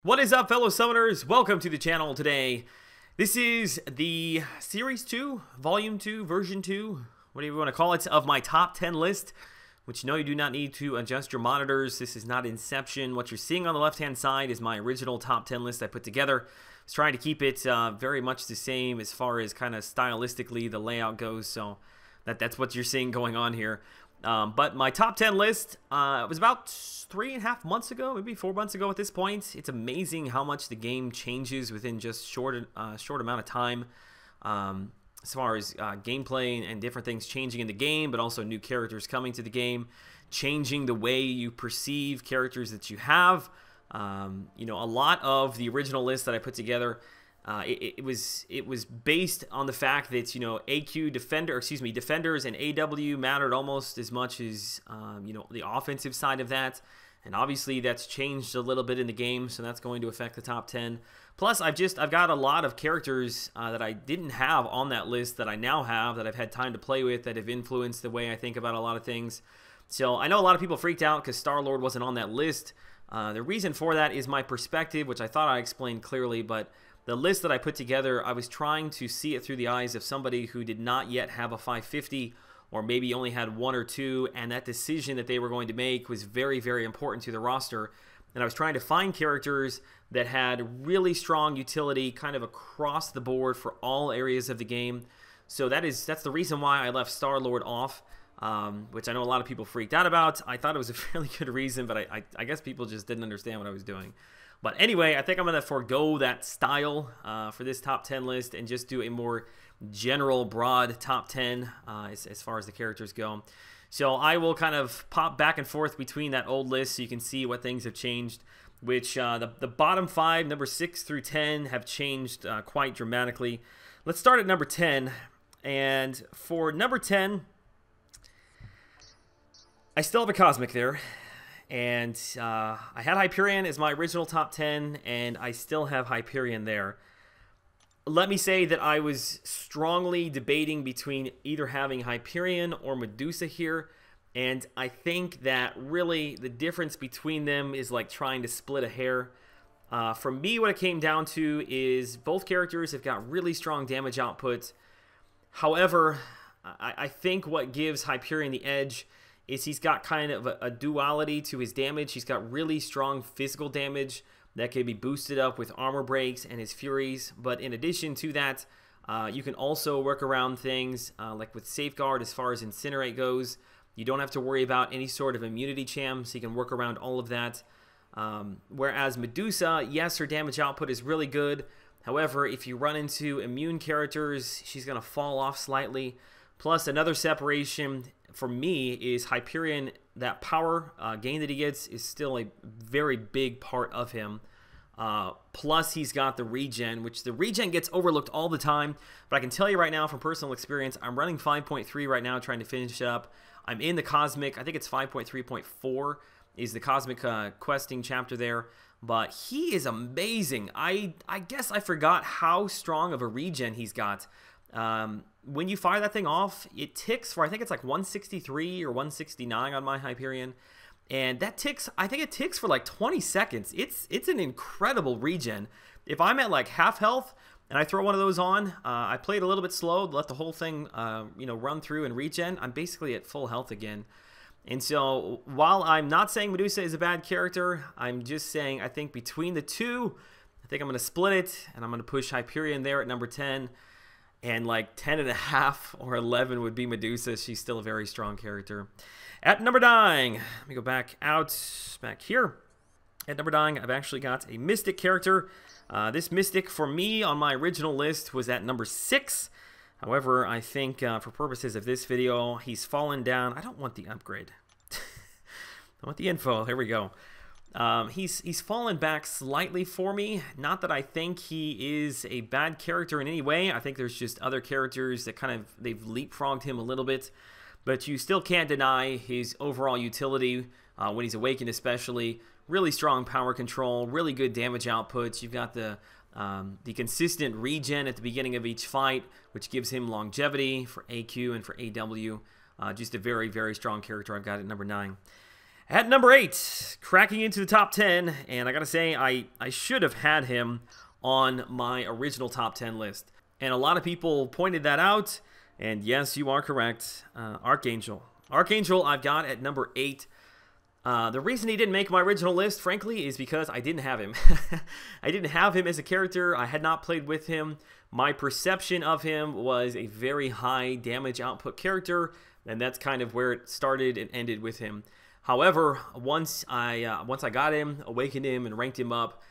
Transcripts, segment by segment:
What is up, fellow summoners? Welcome to the channel today. This is the Series 2, Volume 2, Version 2, whatever you want to call it, of my top 10 list, which no, you do not need to adjust your monitors. This is not Inception. What you're seeing on the left-hand side is my original top 10 list I put together. I was trying to keep it very much the same as far as kind of stylistically the layout goes, so that's what you're seeing going on here. But my top 10 list was about 3.5 months ago, maybe 4 months ago at this point. It's amazing how much the game changes within just short amount of time, as far as gameplay and different things changing in the game, but also new characters coming to the game, changing the way you perceive characters that you have. You know, a lot of the original list that I put together, it was based on the fact that, you know, defenders and AW mattered almost as much as you know, the offensive side of that, and obviously that's changed a little bit in the game, so that's going to affect the top 10. Plus, I've got a lot of characters that I didn't have on that list that I now have, that I've had time to play with, that have influenced the way I think about a lot of things. So I know a lot of people freaked out because Starlord wasn't on that list. The reason for that is my perspective, which I thought I explained clearly, but the list that I put together, I was trying to see it through the eyes of somebody who did not yet have a 550, or maybe only had one or two, and that decision that they were going to make was very, very important to the roster. And I was trying to find characters that had really strong utility kind of across the board for all areas of the game. So that's the reason why I left Starlord off, which I know a lot of people freaked out about. I thought it was a fairly good reason, but I guess people just didn't understand what I was doing. But anyway, I think I'm going to forego that style for this top 10 list and just do a more general, broad top 10 as far as the characters go. So I will kind of pop back and forth between that old list so you can see what things have changed, which the bottom 5, number 6 through 10, have changed quite dramatically. Let's start at number 10. And for number 10, I still have a Cosmic there. And I had Hyperion as my original top 10, and I still have Hyperion there. Let me say that I was strongly debating between either having Hyperion or Medusa here, and I think that really the difference between them is like trying to split a hair. For me, what it came down to is both characters have got really strong damage output. However, I think what gives Hyperion the edge is he's got kind of a duality to his damage. He's got really strong physical damage that can be boosted up with armor breaks and his furies. But in addition to that, you can also work around things like with Safeguard as far as Incinerate goes. You don't have to worry about any sort of immunity cham, so you can work around all of that. Whereas Medusa, yes, her damage output is really good. However, if you run into immune characters, she's going to fall off slightly. Plus, another separation for me is Hyperion. That power gain that he gets is still a very big part of him. Plus, he's got the regen, which the regen gets overlooked all the time. But I can tell you right now from personal experience, I'm running 5.3 right now, trying to finish it up. I'm in the Cosmic. I think it's 5.3.4 is the Cosmic questing chapter there. But he is amazing. I guess I forgot how strong of a regen he's got. When you fire that thing off, it ticks for, I think it's like 163 or 169 on my Hyperion, and that ticks, I think it ticks for like 20 seconds. It's an incredible regen. If I'm at like half health and I throw one of those on, I play it a little bit slow, let the whole thing you know, run through and regen, I'm basically at full health again. And so while I'm not saying Medusa is a bad character, I'm just saying I think between the two, I think I'm going to split it, and I'm going to push Hyperion there at number 10. And like 10.5 or 11 would be Medusa. She's still a very strong character. At number 9, let me go back here. At number 9, I've actually got a Mystic character. This Mystic for me on my original list was at number 6. However, I think for purposes of this video, he's fallen down. I don't want the upgrade. I want the info. Here we go. He's fallen back slightly for me. Not that I think he is a bad character in any way. I think there's just other characters that kind of, they've leapfrogged him a little bit. But you still can't deny his overall utility when he's awakened especially. Really strong power control, really good damage outputs. You've got the consistent regen at the beginning of each fight, which gives him longevity for AQ and for AW. Just a very, very strong character I've got at number 9. At number 8, cracking into the top 10, and I gotta say, I should have had him on my original top 10 list. And a lot of people pointed that out, and yes, you are correct. Archangel. Archangel I've got at number 8. The reason he didn't make my original list, frankly, is because I didn't have him. I didn't have him as a character. I had not played with him. My perception of him was a very high damage output character, and that's kind of where it started and ended with him. However, once I got him, awakened him, and ranked him up,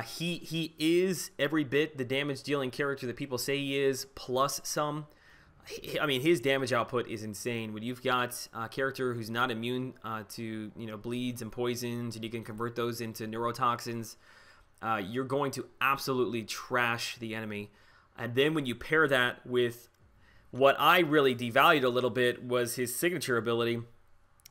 he is every bit the damage-dealing character that people say he is, plus some. I mean, his damage output is insane. When you've got a character who's not immune to bleeds and poisons, and you can convert those into neurotoxins, you're going to absolutely trash the enemy. And then when you pair that with what I really devalued a little bit was his signature ability.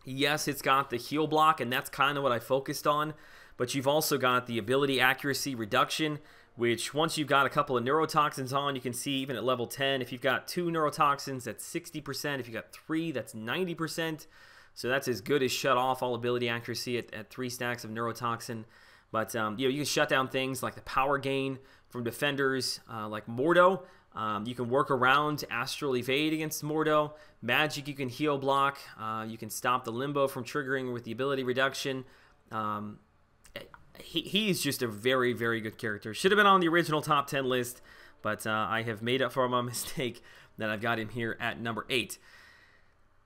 Yes, it's got the heal block, and that's kind of what I focused on, but you've also got the ability accuracy reduction, which once you've got a couple of neurotoxins on, you can see even at level 10, if you've got 2 neurotoxins, that's 60%. If you've got 3, that's 90%. So that's as good as shut off all ability accuracy at 3 stacks of neurotoxin. But you can shut down things like the power gain from defenders like Mordo. You can work around Astral Evade against Mordo. Magic, you can heal block. You can stop the Limbo from triggering with the ability reduction. He's just a very, very good character. Should have been on the original top 10 list, but I have made up for my mistake that I've got him here at number 8.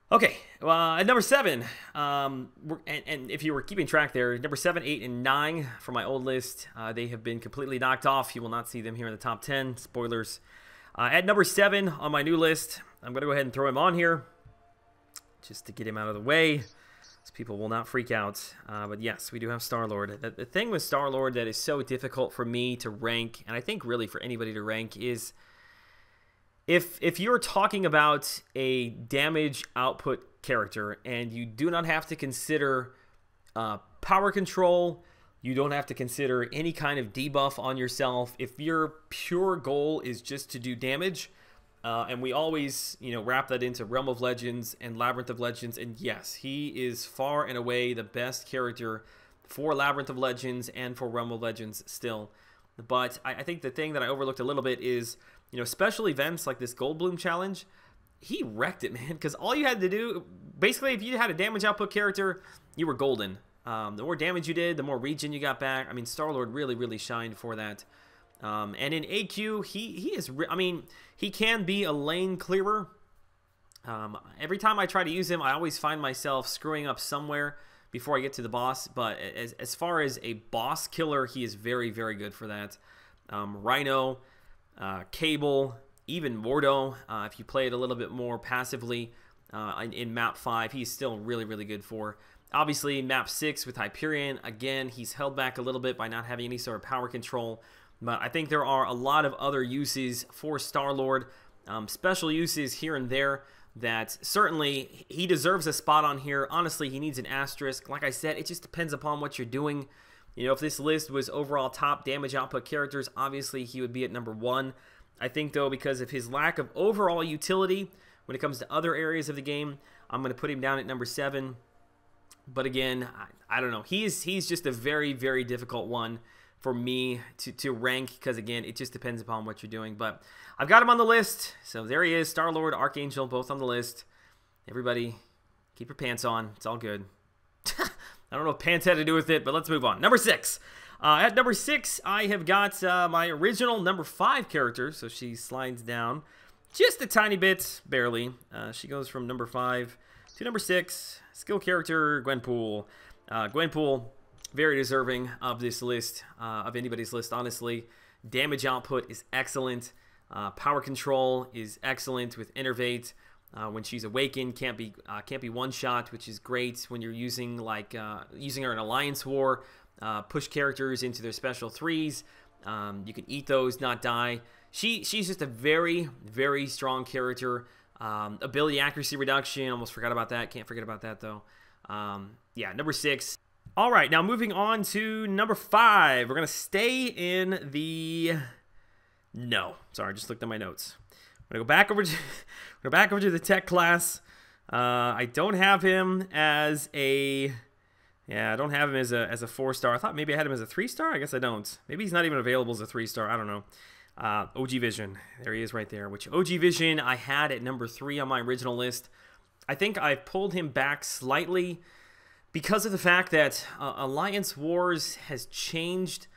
Okay, at number 7, and if you were keeping track there, number 7, 8, and 9 for my old list, they have been completely knocked off. You will not see them here in the top 10. Spoilers. At number 7 on my new list, I'm going to go ahead and throw him on here just to get him out of the way so people will not freak out. But yes, we do have Starlord. The thing with Starlord that is so difficult for me to rank, and I think really for anybody to rank, is if you're talking about a damage output character and you do not have to consider power control, you don't have to consider any kind of debuff on yourself. If your pure goal is just to do damage, and we always, wrap that into Realm of Legends and Labyrinth of Legends, and yes, he is far and away the best character for Labyrinth of Legends and for Realm of Legends still. But I think the thing that I overlooked a little bit is, special events like this Goldblum challenge, he wrecked it, man, because all you had to do, basically, if you had a damage output character, you were golden. The more damage you did, the more regen you got back. I mean, Starlord really, really shined for that. And in AQ, he is, he can be a lane clearer. Every time I try to use him, I always find myself screwing up somewhere before I get to the boss. But as far as a boss killer, he is very, very good for that. Rhino, Cable, even Mordo, if you play it a little bit more passively in map 5, he's still really, really good for. Obviously, map 6 with Hyperion, again, he's held back a little bit by not having any sort of power control. But I think there are a lot of other uses for Starlord, special uses here and there that certainly he deserves a spot on here. Honestly, he needs an asterisk. Like I said, it just depends upon what you're doing. If this list was overall top damage output characters, obviously he would be at number 1. I think, though, because of his lack of overall utility when it comes to other areas of the game, I'm going to put him down at number 7. But again, I don't know. He's just a very, very difficult one for me to rank because, again, it just depends upon what you're doing. But I've got him on the list. So there he is, Starlord, Archangel, both on the list. Everybody, keep your pants on. It's all good. I don't know what pants had to do with it, but let's move on. Number 6. At number 6, I have got my original number 5 character. So she slides down just a tiny bit, barely. She goes from number 5 to number 6. Skill character, Gwenpool. Gwenpool, very deserving of this list, of anybody's list, honestly. Damage output is excellent. Power control is excellent with Innervate. When she's awakened, can't be one shot, which is great when you're using using her in Alliance War. Push characters into their special 3s. You can eat those, not die. She's just a very, very strong character. Ability accuracy reduction, almost forgot about that. Can't forget about that though. Yeah, number 6. All right, now moving on to number 5. We're gonna stay in the. No, sorry, I just looked at my notes. I'm gonna go back over to the tech class. I don't have him as a Yeah, I don't have him as a 4-star. I thought maybe I had him as a 3-star. I guess I don't. Maybe he's not even available as a 3-star. I don't know. OG Vision. There he is right there. Which OG Vision I had at number 3 on my original list. I think I pulled him back slightly because of the fact that Alliance Wars has changed.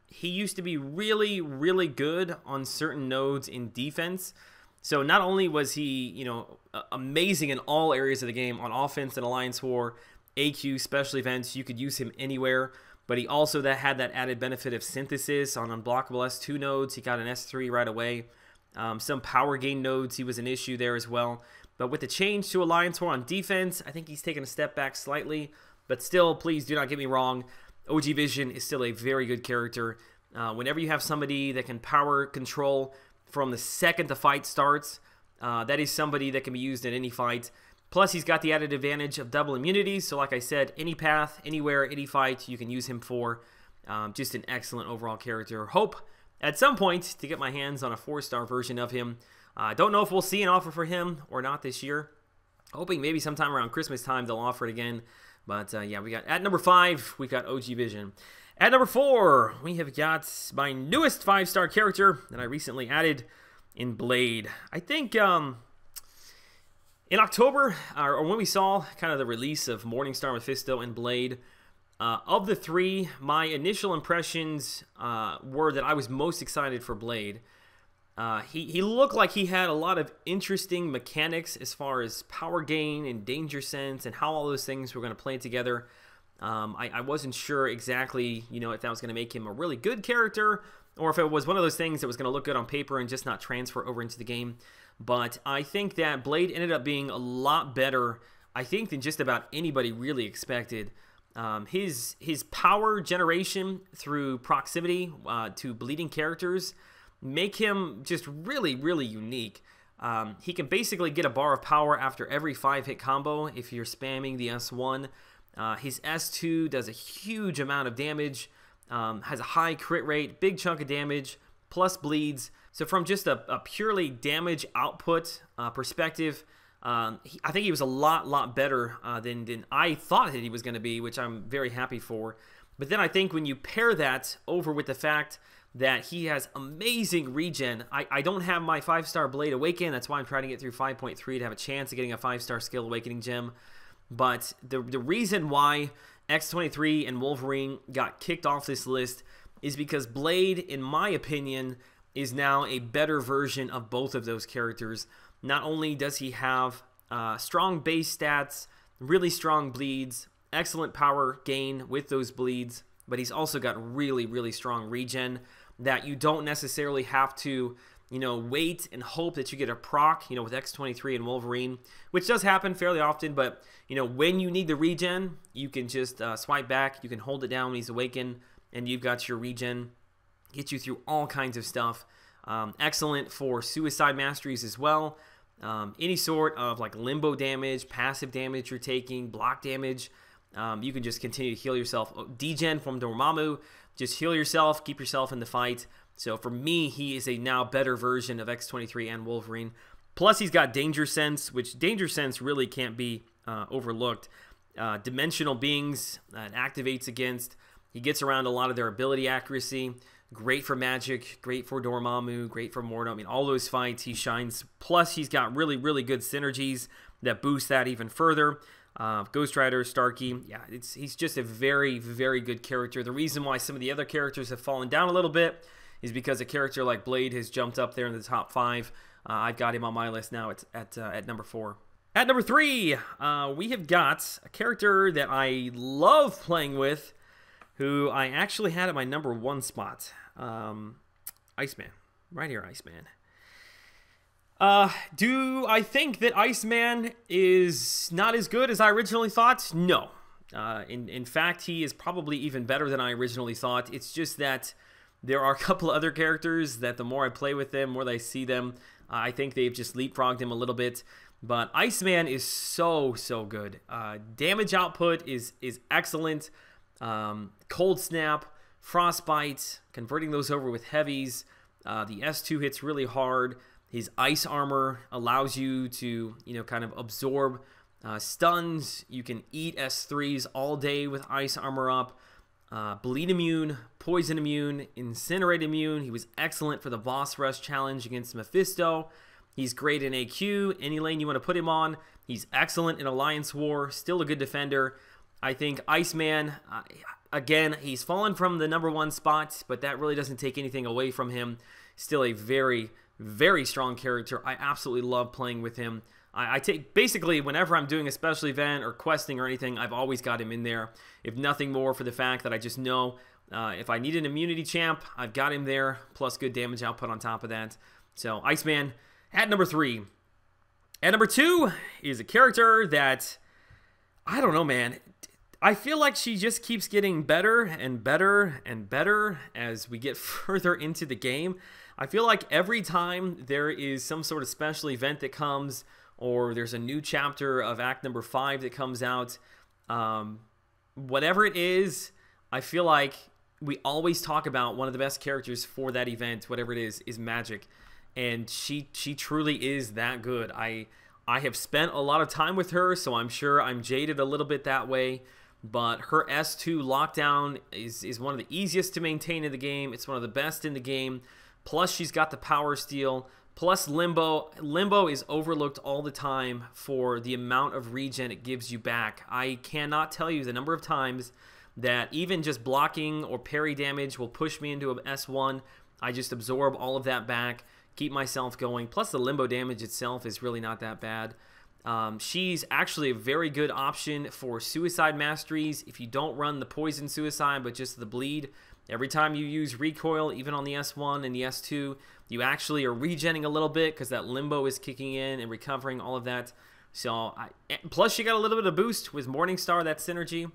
He used to be really, really good on certain nodes in defense. So not only was he, you know, amazing in all areas of the game on offense and Alliance War, AQ, special events, you could use him anywhere. But he also had that added benefit of synthesis on unblockable S2 nodes. He got an S3 right away. Some power gain nodes, he was an issue there as well. But with the change to Alliance War on defense, I think he's taken a step back slightly. But still, please do not get me wrong, OG Vision is still a very good character. Whenever you have somebody that can power control from the second the fight starts, that is somebody that can be used in any fight. Plus, he's got the added advantage of double immunity. So like I said, any path, anywhere, any fight, you can use him for. Just an excellent overall character. Hope at some point to get my hands on a 4-star version of him. I don't know if we'll see an offer for him or not this year. Hoping maybe sometime around Christmas time they'll offer it again. But yeah, we got at number 5, we've got OG Vision. At number 4, we have got my newest 5-star character that I recently added in Blade. I think in October, or when we saw kind of the release of Morningstar Mephisto and Blade, of the 3, my initial impressions were that I was most excited for Blade. He looked like he had a lot of interesting mechanics as far as power gain and danger sense and how all those things were going to play together. I wasn't sure exactly, you know, if that was going to make him a really good character or if it was one of those things that was going to look good on paper and just not transfer over into the game. But I think that Blade ended up being a lot better, I think, than just about anybody really expected. His power generation through proximity to bleeding characters make him just really, really unique. He can basically get a bar of power after every 5-hit combo if you're spamming the S1. His S2 does a huge amount of damage, has a high crit rate, big chunk of damage, plus bleeds. So from just a purely damage output perspective, I think he was a lot better than I thought that he was going to be, which I'm very happy for. But then I think when you pair that over with the fact that he has amazing regen, I don't have my 5-star Blade Awaken. That's why I'm trying to get through 5.3 to have a chance of getting a 5-star Skill Awakening gem. But the reason why X23 and Wolverine got kicked off this list is because Blade, in my opinion, is now a better version of both of those characters. Not only does he have strong base stats, really strong bleeds, excellent power gain with those bleeds, but he's also got really, really strong regen that you don't necessarily have to, you know, wait and hope that you get a proc, you know, with X23 and Wolverine, which does happen fairly often, but, you know, when you need the regen, you can just swipe back, you can hold it down when he's awakened, and you've got your regen, get you through all kinds of stuff. Excellent for suicide masteries as well. Any sort of like limbo damage, passive damage you're taking, block damage, you can just continue to heal yourself. Degen from Dormammu, just heal yourself, keep yourself in the fight. So for me, he is a now better version of X23 and Wolverine. Plus, he's got Danger Sense, which Danger Sense really can't be overlooked. Dimensional beings activates against. He gets around a lot of their ability accuracy. Great for Magic, great for Dormammu, great for Mordo. I mean, all those fights, he shines. Plus, he's got really, really good synergies that boost that even further. Ghost Rider, Starkey, yeah, he's just a very, very good character. The reason why some of the other characters have fallen down a little bit is because a character like Blade has jumped up there in the top 5. I've got him on my list now at number 4. At number 3, we have got a character that I love playing with, who I actually had at my number 1 spot. Iceman. Right here, Iceman. Do I think that Iceman is not as good as I originally thought? No. In fact, he is probably even better than I originally thought. It's just that there are a couple of other characters that the more I play with them, the more that I see them, I think they've just leapfrogged him a little bit. But Iceman is so good. Damage output is excellent. Cold Snap, Frostbite, converting those over with heavies. The S2 hits really hard. His ice armor allows you to, you know, kind of absorb Stuns, you can eat S3s all day with Ice Armor up. Bleed immune, poison immune, incinerate immune. He was excellent for the boss rush challenge against Mephisto. He's great in AQ, any lane you want to put him on. He's excellent in Alliance War, still a good defender. I think Iceman, again, he's fallen from the #1 spot, but that really doesn't take anything away from him. Still a very, very strong character. I absolutely love playing with him. I take, basically, whenever I'm doing a special event or questing or anything, I've always got him in there. If nothing more for the fact that I just know if I need an immunity champ, I've got him there, plus good damage output on top of that. So, Iceman at number 3. At number 2 is a character that, I don't know, man. I feel like she just keeps getting better and better and better as we get further into the game. I feel like every time there is some sort of special event that comes, or there's a new chapter of Act number 5 that comes out, whatever it is, I feel like we always talk about one of the best characters for that event, whatever it is Magic. And she truly is that good. I have spent a lot of time with her, so I'm sure I'm jaded a little bit that way. But her S2 lockdown is one of the easiest to maintain in the game. It's one of the best in the game. Plus, she's got the power steal. Plus, Limbo. Limbo is overlooked all the time for the amount of regen it gives you back. I cannot tell you the number of times that even just blocking or parry damage will push me into an S1. I just absorb all of that back, keep myself going. Plus, the Limbo damage itself is really not that bad. She's actually a very good option for suicide masteries. If you don't run the poison suicide, but just the bleed, every time you use recoil, even on the S1 and the S2, you actually are regenning a little bit because that Limbo is kicking in and recovering all of that. So, plus she got a little bit of boost with Morningstar, that synergy.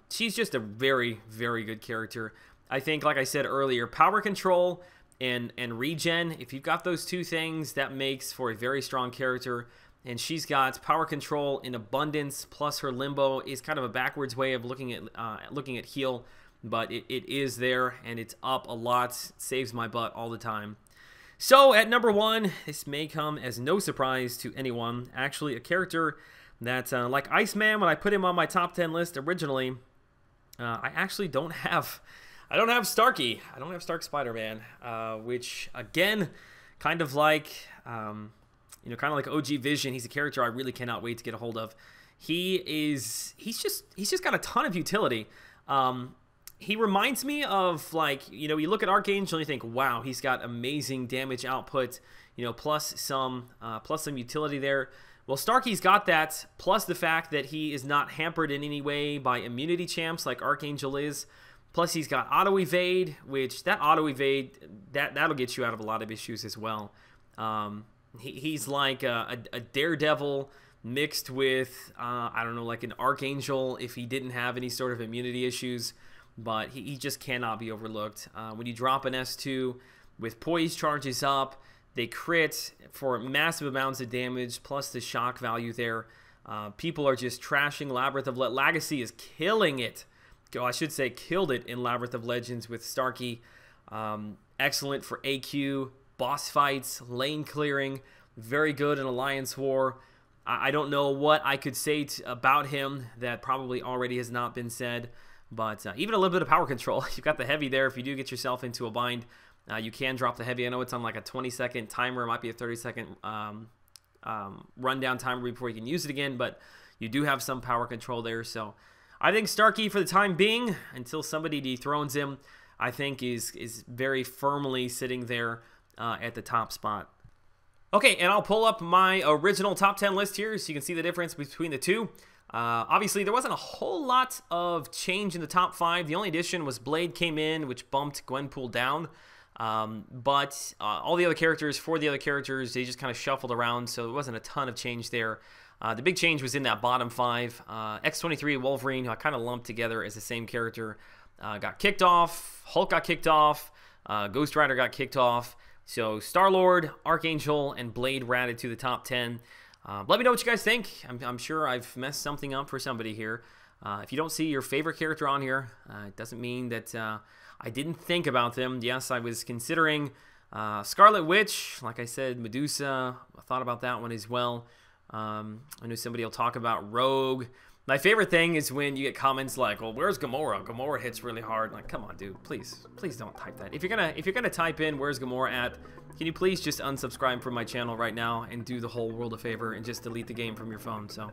She's just a very, very good character. I think, like I said earlier, power control and regen, if you've got those two things, that makes for a very strong character. And she's got power control in abundance, plus her Limbo is kind of a backwards way of looking at heal, but it is there, and it's up a lot. It saves my butt all the time. So, at number 1, this may come as no surprise to anyone. Actually, a character that, like Iceman, when I put him on my top 10 list originally, I actually don't have... I don't have Starkey. I don't have Stark Spider-Man, which, again, kind of like... kind of like OG Vision. He's a character I really cannot wait to get a hold of. He's just got a ton of utility. He reminds me of, like, you look at Archangel and you think, wow, he's got amazing damage output, plus some utility there. Well, Starkey's got that, plus the fact that he is not hampered in any way by immunity champs like Archangel is. Plus, he's got auto evade, which that auto evade that'll get you out of a lot of issues as well. He's like a Daredevil mixed with, I don't know, like an Archangel if he didn't have any sort of immunity issues, but he just cannot be overlooked. When you drop an S2 with poise charges up, they crit for massive amounts of damage, plus the shock value there. People are just trashing Labyrinth of Legacy is killing it. I should say killed it in Labyrinth of Legends with Starkey. Excellent for AQ, boss fights, lane clearing, very good in Alliance War. I don't know what I could say about him that probably already has not been said, but even a little bit of power control. You've got the heavy there. If you do get yourself into a bind, you can drop the heavy. I know it's on like a 20-second timer. It might be a 30-second rundown timer before you can use it again, but you do have some power control there. So I think Starkey, for the time being, until somebody dethrones him, I think is very firmly sitting there at the top spot. Okay, and I'll pull up my original top 10 list here so you can see the difference between the two. Obviously, there wasn't a whole lot of change in the top 5. The only addition was Blade came in, which bumped Gwenpool down. But all the other characters, they just kind of shuffled around, so there wasn't a ton of change there. The big change was in that bottom 5. X-23 and Wolverine, who I kind of lumped together as the same character, got kicked off. Hulk got kicked off. Ghost Rider got kicked off. So Starlord, Archangel, and Blade were added to the top 10. Let me know what you guys think. I'm sure I've messed something up for somebody here. If you don't see your favorite character on here, it doesn't mean that I didn't think about them. Yes, I was considering Scarlet Witch. Like I said, Medusa. I thought about that one as well. I know somebody will talk about Rogue. My favorite thing is when you get comments like, "Well, where's Gamora? Gamora hits really hard." Like, come on, dude, please don't type that. If you're gonna type in "Where's Gamora at," can you please just unsubscribe from my channel right now and do the whole world a favor and just delete the game from your phone? So,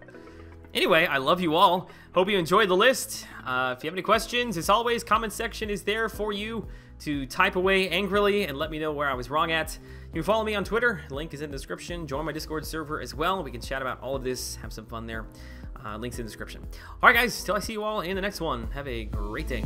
anyway, I love you all. Hope you enjoyed the list. If you have any questions, as always, comment section is there for you to type away angrily and let me know where I was wrong at. You can follow me on Twitter. Link is in the description. Join my Discord server as well. We can chat about all of this. Have some fun there. Links in the description. All right, guys. Till I see you all in the next one. Have a great day.